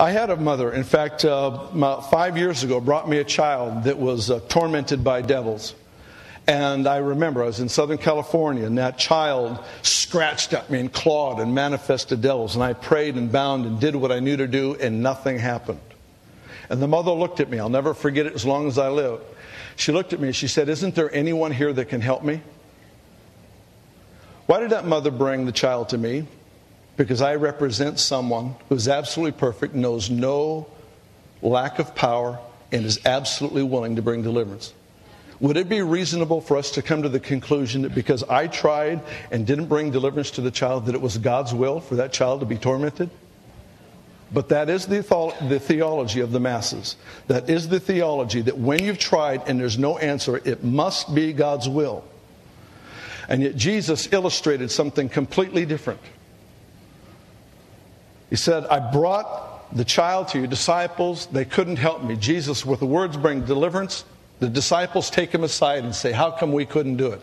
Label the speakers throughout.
Speaker 1: I had a mother, in fact, about 5 years ago, brought me a child that was tormented by devils. And I remember I was in Southern California, and that child scratched at me and clawed and manifested devils. And I prayed and bound and did what I knew to do, and nothing happened. And the mother looked at me. I'll never forget it as long as I live. She looked at me and she said, "Isn't there anyone here that can help me?" Why did that mother bring the child to me? Because I represent someone who's absolutely perfect, knows no lack of power, and is absolutely willing to bring deliverance. Would it be reasonable for us to come to the conclusion that because I tried and didn't bring deliverance to the child, that it was God's will for that child to be tormented? But that is the theology of the masses. That is the theology that when you've tried and there's no answer, it must be God's will. And yet Jesus illustrated something completely different. He said, "I brought the child to your disciples. They couldn't help me." Jesus, with the words, bring deliverance. The disciples take him aside and say, "How come we couldn't do it?"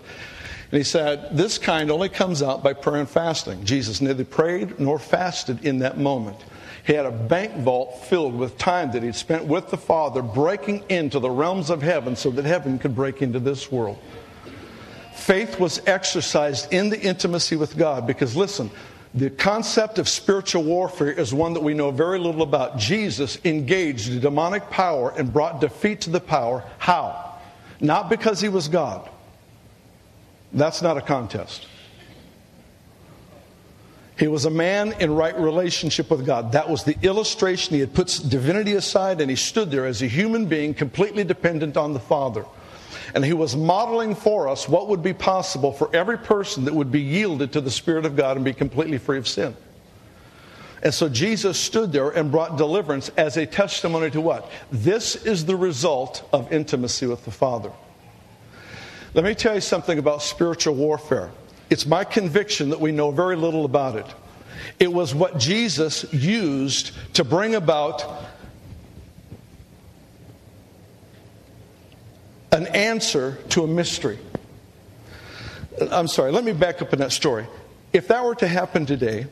Speaker 1: And he said, "This kind only comes out by prayer and fasting." Jesus neither prayed nor fasted in that moment. He had a bank vault filled with time that he'd spent with the Father, breaking into the realms of heaven so that heaven could break into this world. Faith was exercised in the intimacy with God because, listen, the concept of spiritual warfare is one that we know very little about. Jesus engaged the demonic power and brought defeat to the power. How? Not because he was God. That's not a contest. He was a man in right relationship with God. That was the illustration. He had put divinity aside and he stood there as a human being completely dependent on the Father. And he was modeling for us what would be possible for every person that would be yielded to the Spirit of God and be completely free of sin. And so Jesus stood there and brought deliverance as a testimony to what? This is the result of intimacy with the Father. Let me tell you something about spiritual warfare. It's my conviction that we know very little about it. It was what Jesus used to bring about an answer to a mystery. I'm sorry, let me back up in that story. If that were to happen today,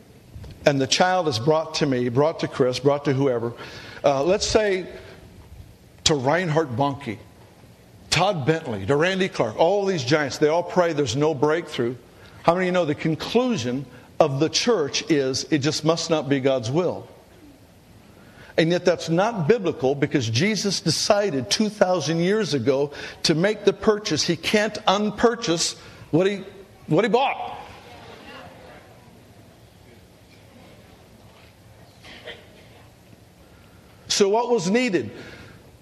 Speaker 1: and the child is brought to me, brought to Chris, brought to whoever, let's say to Reinhard Bonnke, Todd Bentley, to Randy Clark, all these giants, they all pray there's no breakthrough. How many of you know the conclusion of the church is it just must not be God's will? And yet that's not biblical because Jesus decided 2,000 years ago to make the purchase. He can't unpurchase what he bought. So what was needed?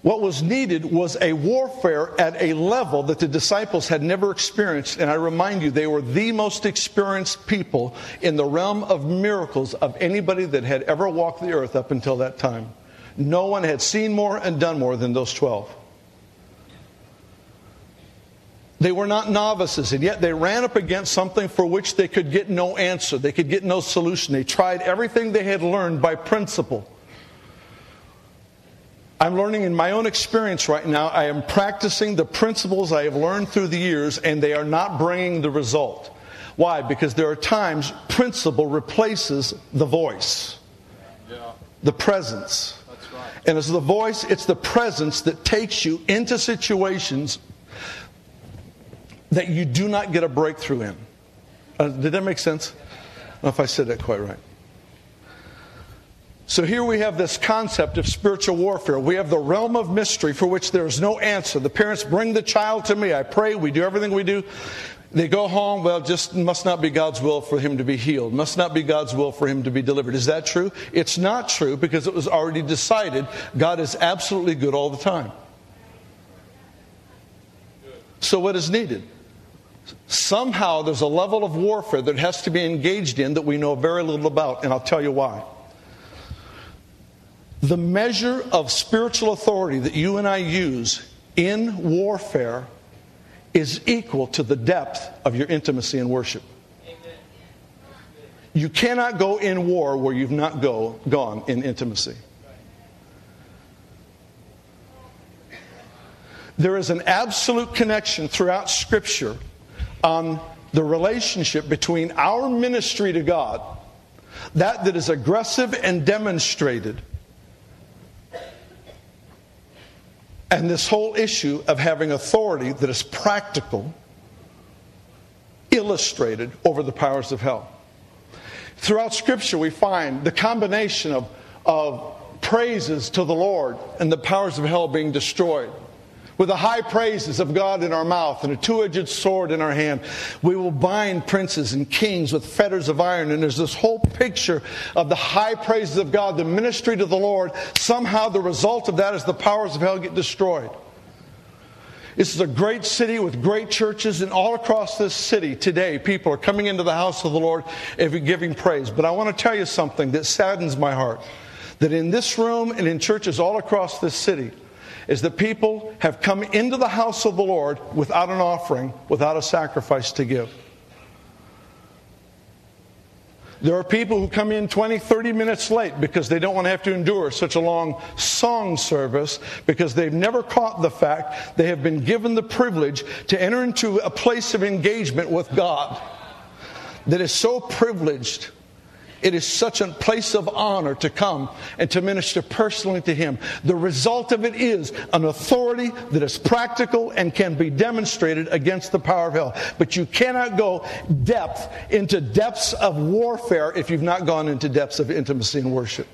Speaker 1: What was needed was a warfare at a level that the disciples had never experienced. And I remind you, they were the most experienced people in the realm of miracles of anybody that had ever walked the earth up until that time. No one had seen more and done more than those 12. They were not novices, and yet they ran up against something for which they could get no answer. They could get no solution. They tried everything they had learned by principle. I'm learning in my own experience right now. I am practicing the principles I have learned through the years, and they are not bringing the result. Why? Because there are times principle replaces the voice, the presence.
Speaker 2: That's right.
Speaker 1: And as the voice, it's the presence that takes you into situations that you do not get a breakthrough in. Did that make sense? I don't know if I said that quite right. So here we have this concept of spiritual warfare. We have the realm of mystery for which there is no answer. The parents bring the child to me. I pray. We do everything we do. They go home. Well, just must not be God's will for him to be healed. Must not be God's will for him to be delivered. Is that true? It's not true because it was already decided. God is absolutely good all the time. So what is needed? Somehow there's a level of warfare that has to be engaged in that we know very little about, and I'll tell you why. The measure of spiritual authority that you and I use in warfare is equal to the depth of your intimacy in worship. You cannot go in war where you've not gone in intimacy. There is an absolute connection throughout Scripture on the relationship between our ministry to God, that is aggressive and demonstrated, And this whole issue of having authority that is practical, illustrated over the powers of hell. Throughout Scripture we find the combination of praises to the Lord and the powers of hell being destroyed. With the high praises of God in our mouth and a two-edged sword in our hand, we will bind princes and kings with fetters of iron. And there's this whole picture of the high praises of God, the ministry to the Lord. Somehow the result of that is the powers of hell get destroyed. This is a great city with great churches, and all across this city today, people are coming into the house of the Lord and giving praise. But I want to tell you something that saddens my heart. That in this room and in churches all across this city, is that people have come into the house of the Lord without an offering, without a sacrifice to give. There are people who come in 20, 30 minutes late because they don't want to have to endure such a long song service, because they've never caught the fact they have been given the privilege to enter into a place of engagement with God that is so privileged. It is such a place of honor to come and to minister personally to Him. The result of it is an authority that is practical and can be demonstrated against the power of hell. But you cannot go into depths of warfare if you've not gone into depths of intimacy and worship.